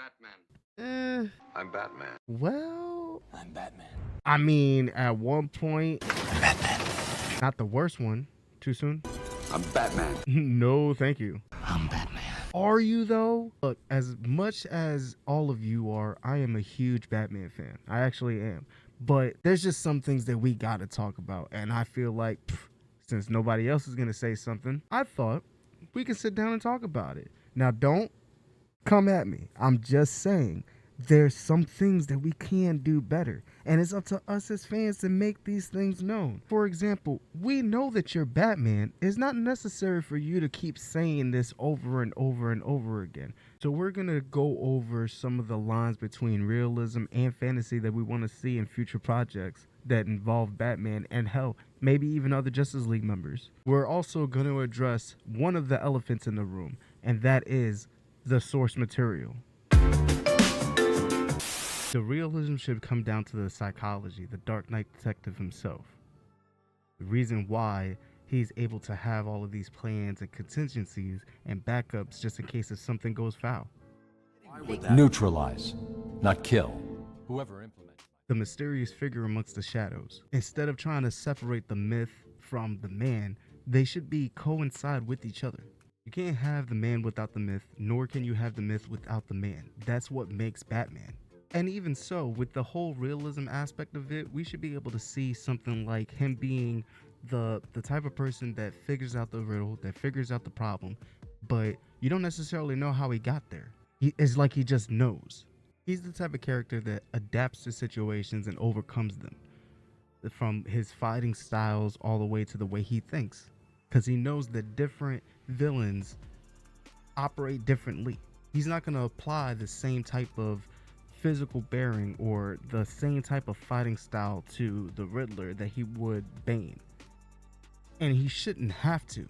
Batman. I'm Batman. Well, I'm Batman. I mean, at one point, I'm Batman. not the worst one. Too soon? I'm Batman. No, thank you. I'm Batman. Are you though? Look, as much as all of you are, I am a huge Batman fan. I actually am. But there's just some things that we gotta talk about. And I feel like, since nobody else is gonna say something, I thought we can sit down and talk about it. Now, don't come at me. I'm just saying there's some things that we can do better. And it's up to us as fans to make these things known. For example, we know that you're Batman. It's not necessary for you to keep saying this over and over and over again. So we're going to go over some of the lines between realism and fantasy that we want to see in future projects that involve Batman and hell, maybe even other Justice League members. We're also going to address one of the elephants in the room, and that is the source material. The realism should come down to the psychology, the Dark Knight detective himself. The reason why he's able to have all of these plans and contingencies and backups just in case if something goes foul. Neutralize, not kill. Whoever implements. The mysterious figure amongst the shadows. Instead of trying to separate the myth from the man, they should be coincide with each other. You can't have the man without the myth, nor can you have the myth without the man. That's what makes Batman. And even so, with the whole realism aspect of it, we should be able to see something like him being the type of person that figures out the riddle, that figures out the problem, but you don't necessarily know how he got there. It's like he just knows. He's the type of character that adapts to situations and overcomes them. From his fighting styles all the way to the way he thinks. Because he knows that different villains operate differently. He's not going to apply the same type of physical bearing or the same type of fighting style to the Riddler that he would Bane. And he shouldn't have to.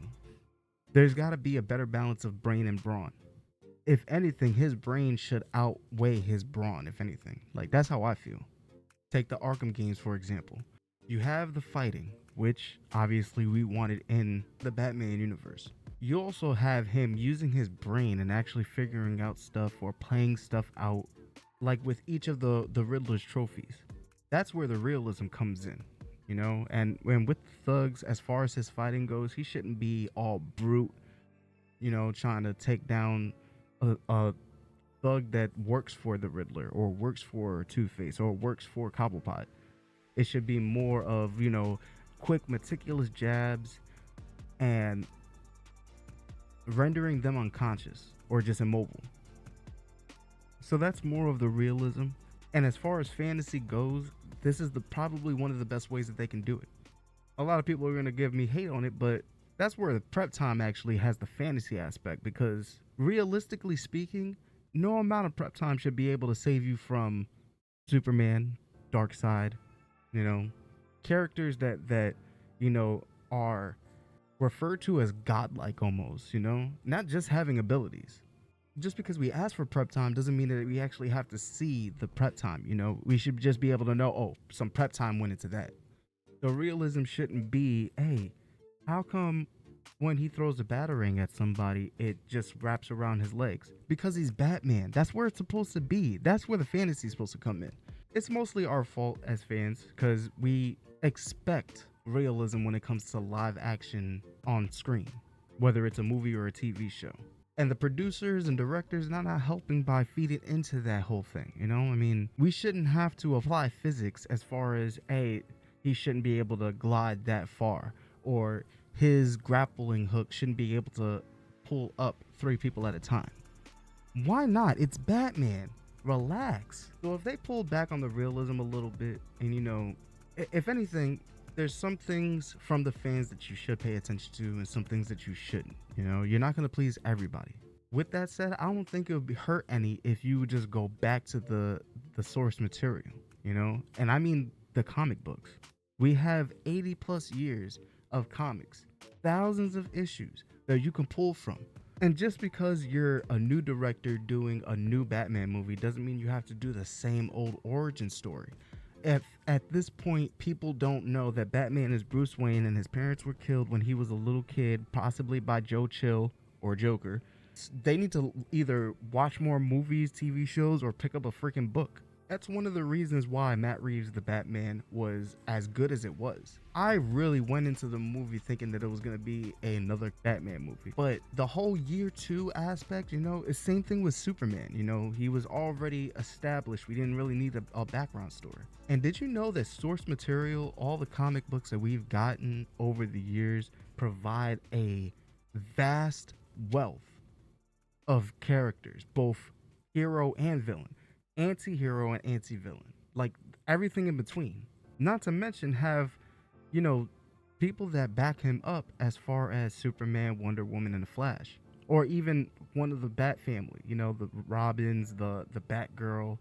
There's got to be a better balance of brain and brawn. If anything, his brain should outweigh his brawn, if anything. Like, that's how I feel. Take the Arkham games, for example. You have the fighting, which obviously we wanted in the Batman universe. You also have him using his brain and actually figuring out stuff or playing stuff out, like with each of the Riddler's trophies. That's where the realism comes in, you know? And when with Thugs, as far as his fighting goes, he shouldn't be all brute, you know, trying to take down a thug that works for the Riddler or works for Two-Face or works for Cobblepot. It should be more of, you know, quick, meticulous jabs and rendering them unconscious or just immobile. So that's more of the realism. And as far as fantasy goes, this is probably one of the best ways that they can do it. A lot of people are going to give me hate on it, but that's where the prep time actually has the fantasy aspect, because realistically speaking, no amount of prep time should be able to save you from Superman, Darkseid, you know, characters that you know, are referred to as godlike almost, you know, not just having abilities. Just because we ask for prep time doesn't mean that we actually have to see the prep time, you know. We should just be able to know, oh, some prep time went into that. The realism shouldn't be, hey, how come when he throws a batarang at somebody, it just wraps around his legs? Because he's Batman. That's where it's supposed to be. That's where the fantasy is supposed to come in. It's mostly our fault as fans because we expect realism when it comes to live action on screen, whether it's a movie or a TV show. And the producers and directors not helping by feeding into that whole thing, you know? I mean, we shouldn't have to apply physics as far as, hey, he shouldn't be able to glide that far, or his grappling hook shouldn't be able to pull up 3 people at a time. Why not? It's Batman. Relax. So if they pulled back on the realism a little bit, and, you know, if anything, there's some things from the fans that you should pay attention to and some things that you shouldn't. You know, you're not going to please everybody. With that said, I don't think it would hurt any if you would just go back to the source material, you know? And I mean the comic books. We have 80 plus years of comics, thousands of issues that you can pull from. And just because you're a new director doing a new Batman movie doesn't mean you have to do the same old origin story. If at this point people don't know that Batman is Bruce Wayne and his parents were killed when he was a little kid, possibly by Joe Chill or Joker, They need to either watch more movies, TV shows, or pick up a freaking book. That's one of the reasons why Matt Reeves' The Batman was as good as it was. I really went into the movie thinking that it was going to be another Batman movie. But the whole year two aspect, you know, is same thing with Superman. You know, he was already established. We didn't really need a background story. And did you know that source material, all the comic books that we've gotten over the years, provide a vast wealth of characters, both hero and villain, anti-hero and anti-villain, like everything in between. Not to mention have, you know, people that back him up as far as Superman, Wonder Woman, and the Flash, or even one of the Bat family, you know, the Robins, the Batgirl,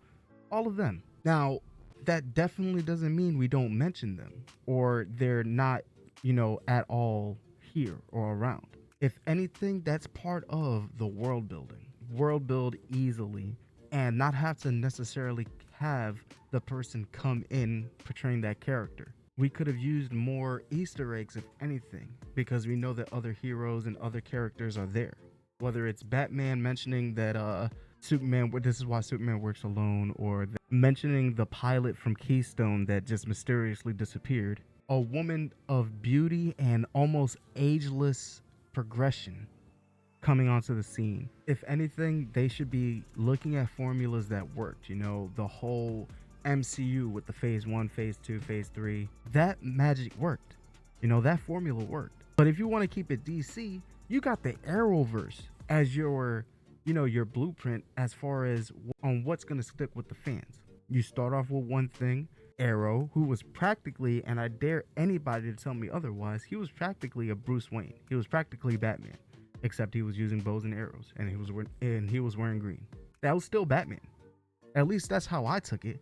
all of them. Now, that definitely doesn't mean we don't mention them or they're not, you know, at all here or around. If anything, that's part of the world building. World build easily and not have to necessarily have the person come in portraying that character. We could have used more Easter eggs, if anything, because we know that other heroes and other characters are there. Whether it's Batman mentioning that Superman, this is why Superman works alone, or mentioning the pilot from Keystone that just mysteriously disappeared. A woman of beauty and almost ageless progression coming onto the scene. If anything, they should be looking at formulas that worked. You know, the whole MCU with the phase 1, phase 2, phase 3, that magic worked. You know, that formula worked. But if you want to keep it DC, you got the Arrowverse as your, you know, your blueprint as far as on what's going to stick with the fans. You start off with one thing, Arrow, who was practically, and I dare anybody to tell me otherwise, he was practically a Bruce Wayne. He was practically Batman, except he was using bows and arrows, and he was wearing green. That was still Batman. At least that's how I took it.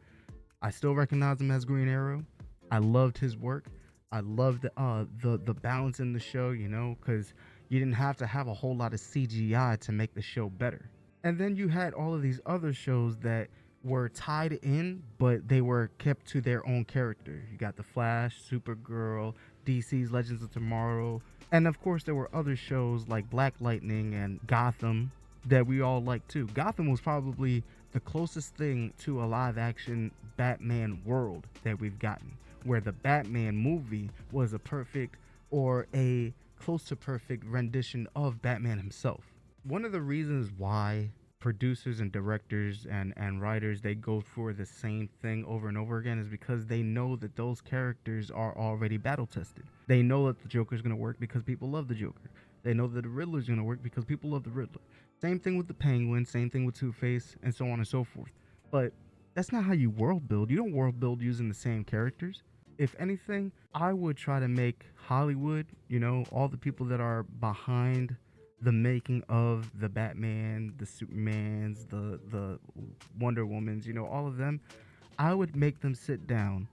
I still recognize him as Green Arrow. I loved his work. I loved the balance in the show, you know, because you didn't have to have a whole lot of CGI to make the show better. And then you had all of these other shows that were tied in, but they were kept to their own character. You got The Flash, Supergirl, DC's Legends of Tomorrow, and of course there were other shows like Black Lightning and Gotham that we all liked too. Gotham was probably the closest thing to a live action Batman world that we've gotten, where the Batman movie was a perfect or a close to perfect rendition of Batman himself. One of the reasons why producers and directors and writers, they go for the same thing over and over again is because they know that those characters are already battle tested. They know that the Joker's going to work because people love the Joker. They know that the Riddler's going to work because people love the Riddler. Same thing with the Penguin, same thing with Two-Face, and so on and so forth. But that's not how you world build. You don't world build using the same characters. If anything, I would try to make Hollywood, you know, all the people that are behind the making of the Batman, the Supermans, the Wonder Womans, you know, all of them, I would make them sit down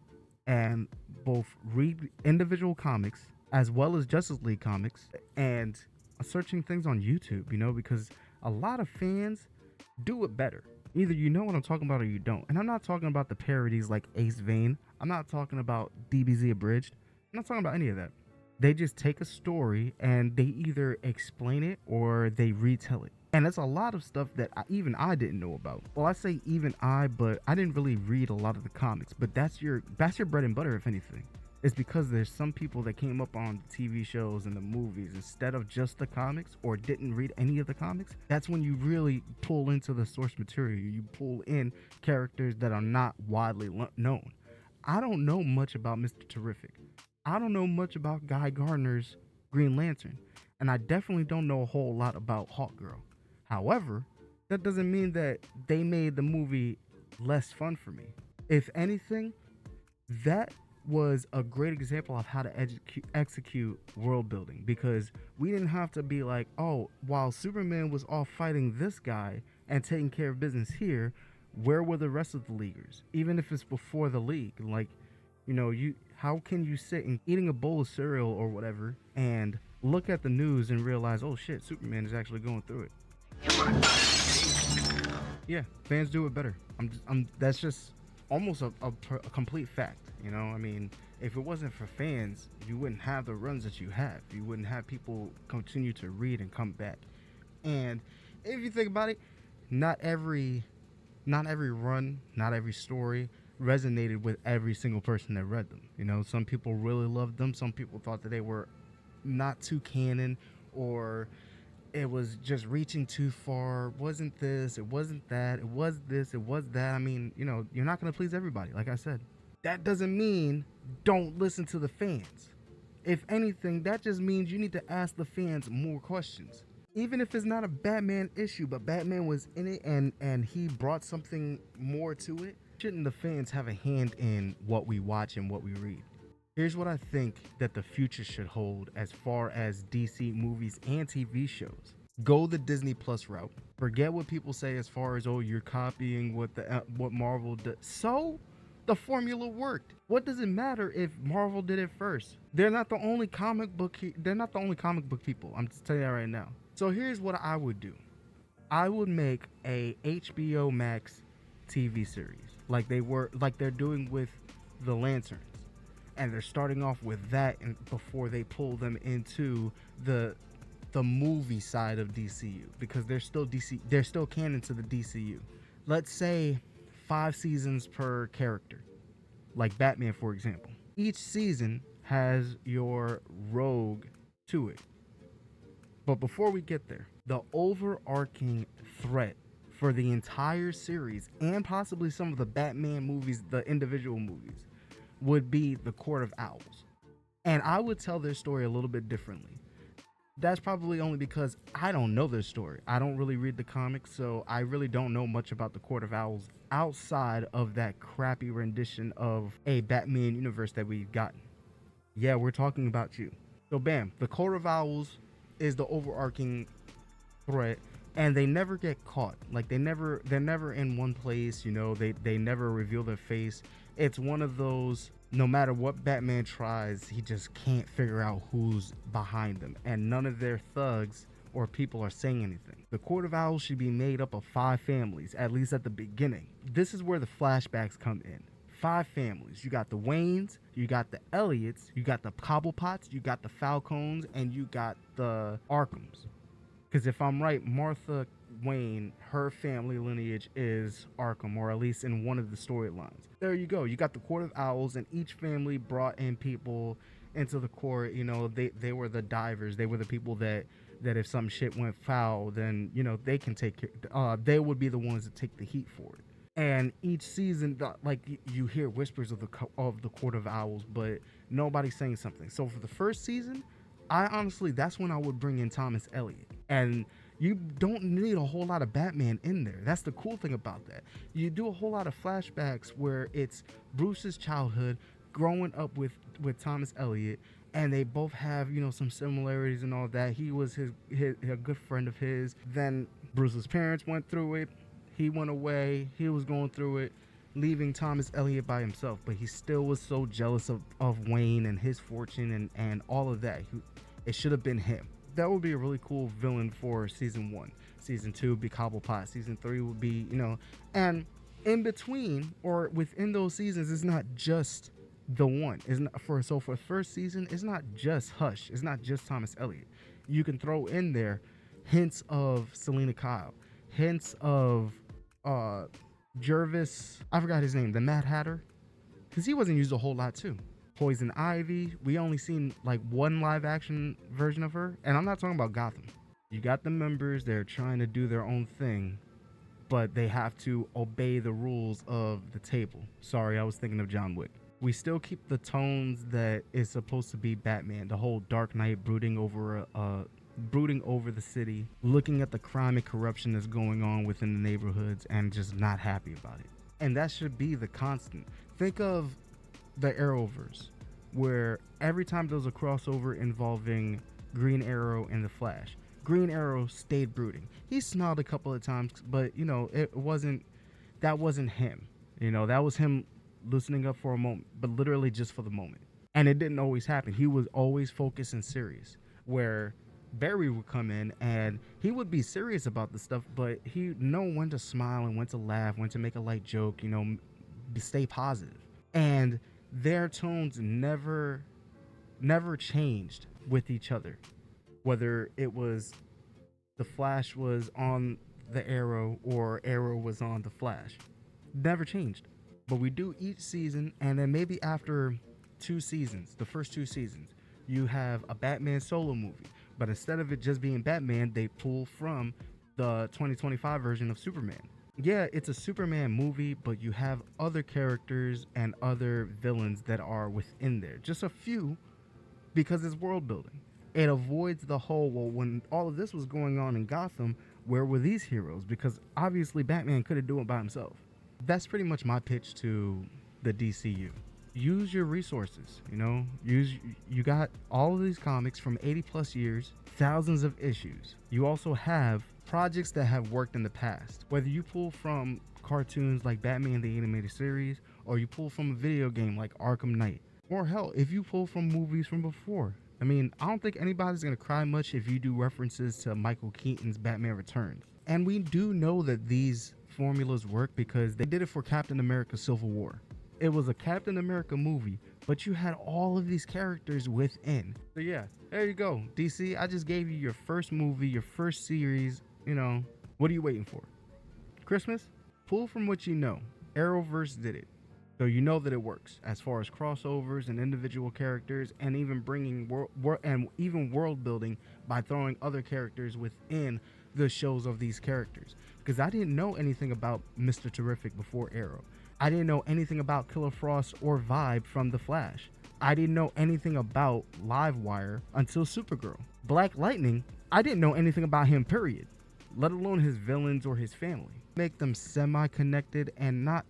and both read individual comics as well as Justice League comics and searching things on YouTube, you know, because a lot of fans do it better. Either you know what I'm talking about or you don't. And I'm not talking about the parodies like Ace Vane. I'm not talking about DBZ Abridged. I'm not talking about any of that. They just take a story and they either explain it or they retell it. And it's a lot of stuff that even I didn't know about. Well, I say even I, but I didn't really read a lot of the comics. But that's your bread and butter, if anything. It's because there's some people that came up on the TV shows and the movies instead of just the comics or didn't read any of the comics. That's when you really pull into the source material. You pull in characters that are not widely known. I don't know much about Mr. Terrific. I don't know much about Guy Gardner's Green Lantern. And I definitely don't know a whole lot about Hawkgirl. However, that doesn't mean that they made the movie less fun for me. If anything, that was a great example of how to execute world building, because we didn't have to be like, oh, while Superman was off fighting this guy and taking care of business here, where were the rest of the leaguers? Even if it's before the league, like, you know, how can you sit and eating a bowl of cereal or whatever and look at the news and realize, oh shit, Superman is actually going through it? Yeah, fans do it better. That's just almost a complete fact. You know, I mean, if it wasn't for fans, you wouldn't have the runs that you have. You wouldn't have people continue to read and come back. And if you think about it, not every run, not every story resonated with every single person that read them. You know, some people really loved them. Some people thought that they were not too canon, or it was just reaching too far. Wasn't this, it wasn't that, it was this, it was that. I mean, you know, you're not going to please everybody, like I said. That doesn't mean don't listen to the fans. If anything, that just means you need to ask the fans more questions. Even if it's not a Batman issue, but Batman was in it and he brought something more to it, shouldn't the fans have a hand in what we watch and what we read? Here's what I think that the future should hold as far as DC movies and TV shows. Go the Disney Plus route. Forget what people say as far as, oh, you're copying what Marvel did. So the formula worked. What does it matter if Marvel did it first? They're not the only comic book people. I'm just telling you that right now. So here's what I would do. I would make a HBO Max TV series like they're doing with the Lanterns. And they're starting off with that before they pull them into the movie side of DCU, because they're still canon to the DCU. Let's say 5 seasons per character, like Batman, for example. Each season has your rogue to it. But before we get there, the overarching threat for the entire series, and possibly some of the Batman movies, the individual movies, would be the Court of Owls. And I would tell their story a little bit differently. That's probably only because I don't know their story. I don't really read the comics, so I really don't know much about the Court of Owls outside of that crappy rendition of a Batman universe that we've gotten. Yeah, we're talking about you. So bam, the Court of Owls is the overarching threat, and they never get caught. Like they're never in one place, you know, they never reveal their face. It's one of those, no matter what Batman tries, he just can't figure out who's behind them, and none of their thugs or people are saying anything. The Court of Owls should be made up of 5 families, at least at the beginning. This is where the flashbacks come in. 5 families. You got the Waynes, you got the Elliots, you got the Cobblepots, you got the Falcons, and you got the Arkhams. Because if I'm right, Martha Wayne, her family lineage is Arkham, or at least in one of the storylines. There you go. You got the Court of Owls, and each family brought in people into the court. You know, they were the divers. They were the people that if some shit went foul, then, you know, they can take they would be the ones that take the heat for it. And each season, like, you hear whispers of the Court of Owls, but nobody's saying something. So for the first season, that's when I would bring in Thomas Elliott. And you don't need a whole lot of Batman in there. That's the cool thing about that. You do a whole lot of flashbacks where it's Bruce's childhood, growing up with Thomas Elliott, and they both have, you know, some similarities and all that. He was a good friend of his. Then Bruce's parents went through it. He went away. He was going through it, leaving Thomas Elliott by himself. But he still was so jealous of Wayne and his fortune and all of that. It should have been him. That would be a really cool villain for season 1. Season 2 would be Cobblepot. Season 3 would be, you know, and in between or within those seasons, it's not just the one. For the first season, it's not just Hush. It's not just Thomas Elliott. You can throw in there hints of Selena Kyle, hints of Jervis. I forgot his name, the Mad Hatter, because he wasn't used a whole lot too. Poison Ivy, we only seen like one live action version of her, and I'm not talking about Gotham. You got the members, they're trying to do their own thing, but they have to obey the rules of the table. Sorry, I was thinking of John Wick. We still keep the tones that is supposed to be Batman, the whole Dark Knight brooding over the city, looking at the crime and corruption that's going on within the neighborhoods and just not happy about it. And that should be the constant. Think of the Arrowverse, where every time there was a crossover involving Green Arrow and the Flash, Green Arrow stayed brooding. He smiled a couple of times, but, you know, that wasn't him. You know, that was him loosening up for a moment, but literally just for the moment. And it didn't always happen. He was always focused and serious, where Barry would come in and he would be serious about the stuff, but he know when to smile and when to laugh, when to make a light joke, you know, stay positive. And their tones never changed with each other, whether it was the Flash was on the Arrow or Arrow was on the Flash. Never changed. But we do each season, and then maybe after 2 seasons, the first 2 seasons, you have a Batman solo movie. But instead of it just being Batman, they pull from the 2025 version of Superman. Yeah, it's a Superman movie, but you have other characters and other villains that are within there. Just a few, because it's world building. It avoids the whole, well, when all of this was going on in Gotham, where were these heroes? Because obviously Batman couldn't do it by himself. That's pretty much my pitch to the DCU. Use your resources, you got all of these comics from 80 plus years, thousands of issues. You also have projects that have worked in the past, whether you pull from cartoons like Batman the Animated Series, or you pull from a video game like Arkham Knight, or hell, if you pull from movies from before. I mean, I don't think anybody's gonna cry much if you do references to Michael Keaton's Batman Returns. And we do know that these formulas work because they did it for Captain America Civil War. It was a Captain America movie, but you had all of these characters within. So yeah, there you go. DC, I just gave you your first movie, your first series. What are you waiting for? Christmas? Pull from what you know. Arrowverse did it. So you know that it works as far as crossovers and individual characters, and even bringing world building by throwing other characters within the shows of these characters. Because I didn't know anything about Mr. Terrific before Arrow. I didn't know anything about Killer Frost or Vibe from The Flash. I didn't know anything about Livewire until Supergirl. Black Lightning, I didn't know anything about him, period. Let alone his villains or his family. Make them semi-connected and not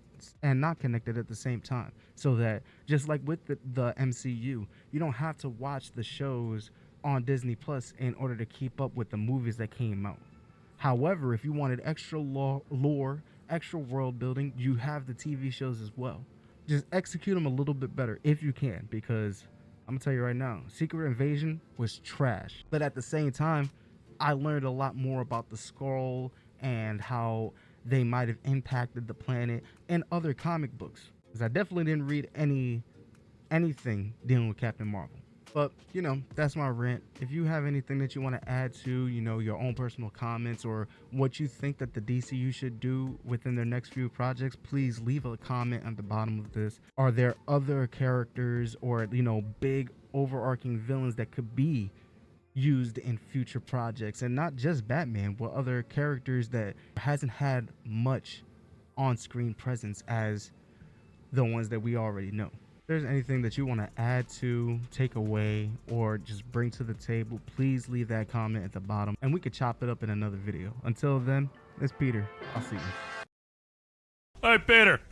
connected at the same time. So that, just like with the MCU, you don't have to watch the shows on Disney Plus in order to keep up with the movies that came out. However, if you wanted extra lore, extra world building, you have the TV shows as well. Just execute them a little bit better if you can, because I'm gonna tell you right now, Secret Invasion was trash. But at the same time, I learned a lot more about the Skrull and how they might have impacted the planet and other comic books. Because I definitely didn't read anything dealing with Captain Marvel. But, that's my rant. If you have anything that you want to add to, your own personal comments or what you think that the DCU should do within their next few projects, please leave a comment at the bottom of this. Are there other characters or, big overarching villains that could be used in future projects? And not just Batman, but other characters that hasn't had much on-screen presence as the ones that we already know. If there's anything that you want to add to, take away, or just bring to the table, please leave that comment at the bottom and we could chop it up in another video. Until then, it's Peter. I'll see you. Hey, Peter.